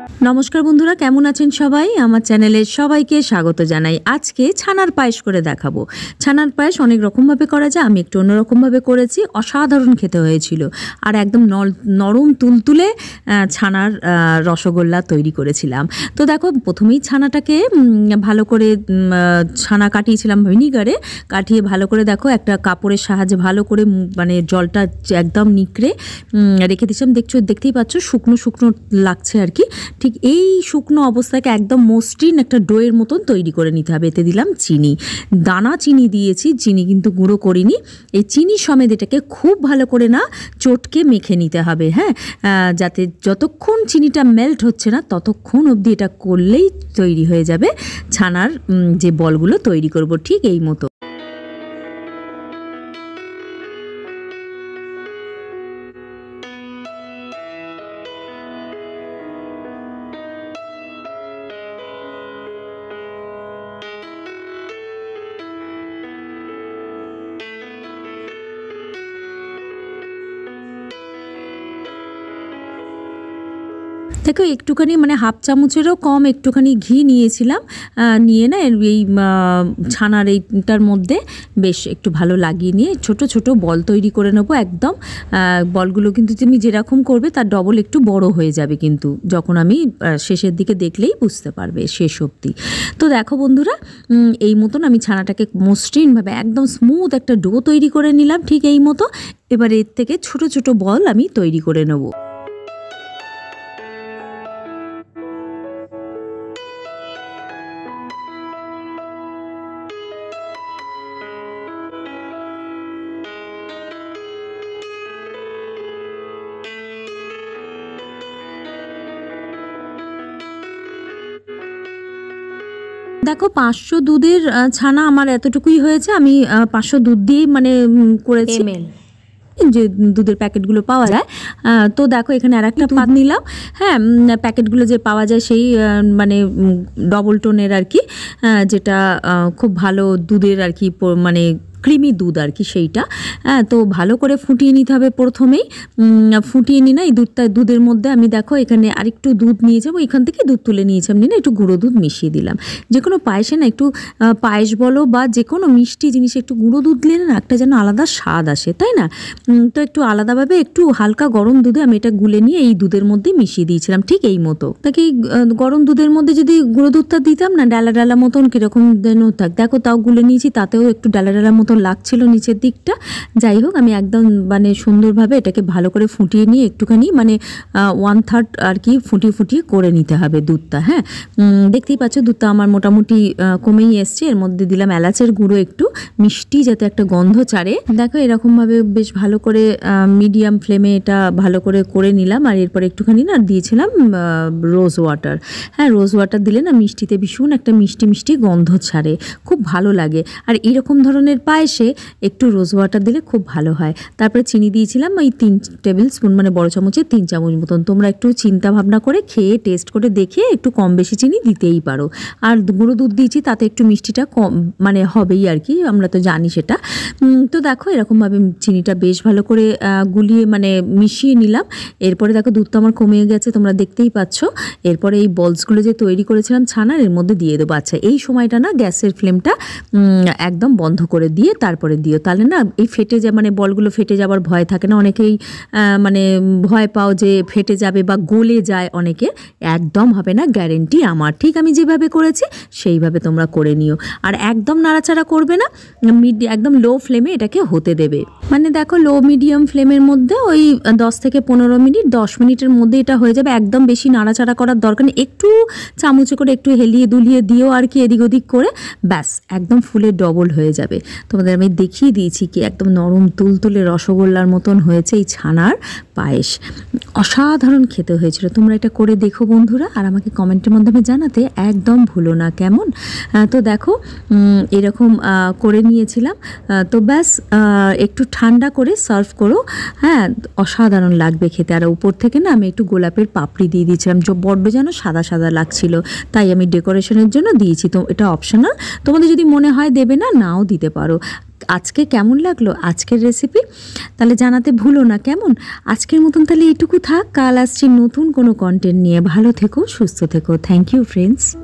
নমস্কার বন্ধুরা, কেমন আছেন সবাই? আমার চ্যানেলে সবাইকে স্বাগত জানাই। আজকে ছানার পায়েস করে দেখাবো। ছানার পায়েস অনেক রকমভাবে করা যায়, আমি একটু অন্যরকমভাবে করেছি। অসাধারণ খেতে হয়েছিল। আর একদম নরম তুলতুলে ছানার রসগোল্লা তৈরি করেছিলাম। তো দেখো, প্রথমেই ছানাটাকে ভালো করে ছানা কাটিয়েছিলাম ভিনিগারে, কাটিয়ে ভালো করে দেখো একটা কাপড়ের সাহায্যে ভালো করে মানে জলটা একদম নিকড়ে রেখে দিয়েছিলাম। দেখতেই পাচ্ছ শুকনো শুকনো লাগছে আর কি। ঠিক এই শুকনো অবস্থাকে একদম মসৃণ একটা ডোয়ের মতন তৈরি করে নিতে হবে। এতে দিলাম চিনি, দানা চিনি দিয়েছি, চিনি কিন্তু গুঁড়ো করিনি। এই চিনি সমেত এটাকে খুব ভালো করে না চটকে মেখে নিতে হবে, হ্যাঁ, যাতে যতক্ষণ চিনিটা মেল্ট হচ্ছে না ততক্ষণ অবধি এটা করলেই তৈরি হয়ে যাবে ছানার যে বলগুলো তৈরি করব, ঠিক এই মতো। দেখো, একটুখানি মানে হাফ চামচেরও কম একটুখানি ঘি নিয়েছিলাম, নিয়ে না এই ছানার এইটার মধ্যে বেশ একটু ভালো লাগিয়ে নিয়ে ছোট ছোট বল তৈরি করে নেবো। একদম বলগুলো কিন্তু তুমি যেরকম করবে তার ডবল একটু বড় হয়ে যাবে, কিন্তু যখন আমি শেষের দিকে দেখলেই বুঝতে পারবে শেষ অবধি। তো দেখো বন্ধুরা, এই মতন আমি ছানাটাকে মসৃণভাবে একদম স্মুথ একটা ডো তৈরি করে নিলাম, ঠিক এই মতো। এবার এর থেকে ছোট ছোট বল আমি তৈরি করে নেবো। দেখো, 500 দুধের ছানা আমার এতটুকুই হয়েছে। আমি 500 দুধ দিয়েই মানে করেছি, যে দুধের প্যাকেটগুলো পাওয়া যায়। তো দেখো, এখানে আর একটা পাত নিলাম, হ্যাঁ, প্যাকেটগুলো যে পাওয়া যায় সেই মানে ডবল টোনের আর কি, যেটা খুব ভালো দুধের আর কি, মানে ক্রিমি দুধ আর কি সেইটা। তো ভালো করে ফুটিয়ে নিতে হবে প্রথমেই। ফুটিয়ে নিই না এই দুধের মধ্যে আমি দেখো এখানে আরেকটু দুধ নিয়ে যাবো, এখান থেকে দুধ তুলে নিয়েছিলাম, নিয়ে না একটু গুঁড়ো দুধ মিশিয়ে দিলাম। যে কোনো পায়েসে না একটু পায়েস বলো বা যে কোনো মিষ্টি জিনিসে একটু গুঁড়ো দুধ দিলে না একটা যেন আলাদা স্বাদ আসে, তাই না? তো একটু আলাদাভাবে একটু হালকা গরম দুধে আমি এটা গুলে নিয়ে এই দুধের মধ্যে মিশিয়ে দিয়েছিলাম, ঠিক এই মতো। তাকে এই গরম দুধের মধ্যে যদি গুঁড়ো দুধটা দিতাম না, ডালা ডালা মতন কীরকম যেন থাক, দেখো তাও গুলে নিয়েছি, তাতেও একটু ডালা ডালা মতো লাগছিল নিচের দিকটা। যাই হোক, আমি একদম মানে সুন্দরভাবে এটাকে ভালো করে ফুটিয়ে নিয়ে একটুখানি মানে 1/3 আর কি ফুটিয়ে করে নিতে হবে দুধটা, হ্যাঁ। দেখতেই পাচ্ছ দুধটা আমার মোটামুটি কমেই এসছে। এর মধ্যে দিলাম এলাচের গুঁড়ো, একটু মিষ্টি যাতে একটা গন্ধ ছাড়ে। দেখো, এরকমভাবে বেশ ভালো করে মিডিয়াম ফ্লেমে এটা ভালো করে নিলাম। আর এরপর একটুখানি না দিয়েছিলাম রোজ ওয়াটার। হ্যাঁ, রোজ ওয়াটার দিলে না মিষ্টিতে ভীষণ একটা মিষ্টি মিষ্টি গন্ধ ছাড়ে, খুব ভালো লাগে। আর এরকম ধরনের পায়েসে একটু রোজ ওয়াটার দিলে খুব ভালো হয়। তারপরে চিনি দিয়েছিলাম ওই 3 টেবিল স্পুন, মানে বড় চামচের 3 চামচ মতন। তোমরা একটু চিন্তা ভাবনা করে খেয়ে টেস্ট করে দেখে একটু কম বেশি চিনি দিতেই পারো। আর গুঁড়ো দুধ দিয়েছি, তাতে একটু মিষ্টিটা কম মানে হবেই আর কি, আমরা তো জানি সেটা। তো দেখো, এরকমভাবে চিনিটা বেশ ভালো করে গুলিয়ে মানে মিশিয়ে নিলাম। এরপরে দেখো দুধটা আমার কমে গেছে, তোমরা দেখতেই পাচ্ছ। এরপরে এই বলসগুলো যে তৈরি করেছিলাম ছানার, এর মধ্যে দিয়ে দেবো। আচ্ছা, এই সময়টা না গ্যাসের ফ্লেমটা একদম বন্ধ করে দিয়ে তারপরে দিও, তাহলে না এই ফেটে যায়, মানে বলগুলো ফেটে যাওয়ার ভয় থাকে না, অনেকেই মানে ভয় পাও যে ফেটে যাবে বা গলে যায় অনেকে। একদম হবে না, গ্যারেন্টি আমার। ঠিক আমি যেভাবে করেছি সেইভাবে তোমরা করে নিও। আর একদম নাড়াচাড়া করবে না, একদম লো ফ্লেমে এটাকে হতে দেবে। মানে দেখো, লো মিডিয়াম ফ্লেমের মধ্যে ওই 10 থেকে 15 মিনিট, 10 মিনিটের মধ্যে এটা হয়ে যাবে। একদম বেশি নাড়াচাড়া করার দরকার নেই, একটু চামচে করে একটু হেলিয়ে দুলিয়ে দিও আর কি, এদিক ওদিক করে, ব্যাস একদম ফুলের ডবল হয়ে যাবে। তোমাদের আমি দেখিয়ে দিয়েছি কি একদম নরম তুলতুলে রসগোল্লার মতন হয়েছে এই ছানার পায়েস। অসাধারণ খেতে হয়েছিল। তোমরা এটা করে দেখো বন্ধুরা, আর আমাকে কমেন্টের মাধ্যমে জানাতে একদম ভুলো না, কেমন? তো দেখো, এরকম করে নিয়েছিলাম। তো ব্যাস একটু ঠান্ডা করে সার্ভ করো, হ্যাঁ, অসাধারণ লাগবে খেতে। আর উপর থেকে না আমি একটু গোলাপের পাপড়ি দিয়ে দিয়েছিলাম, বড্ড যেন সাদা সাদা লাগছিল, তাই আমি ডেকোরেশনের জন্য দিয়েছি। তো এটা অপশনাল, তোমাদের যদি মনে হয় দেবে না, নাও দিতে পারো। আজকে কেমন লাগলো আজকের রেসিপি তাহলে জানাতে ভুলো না কেমন। আজকের মতন তাহলে এইটুকু থাক, কাল আসছি নতুন কোনো কন্টেন্ট নিয়ে। ভালো থেকো, সুস্থ থেকো। Thank you friends.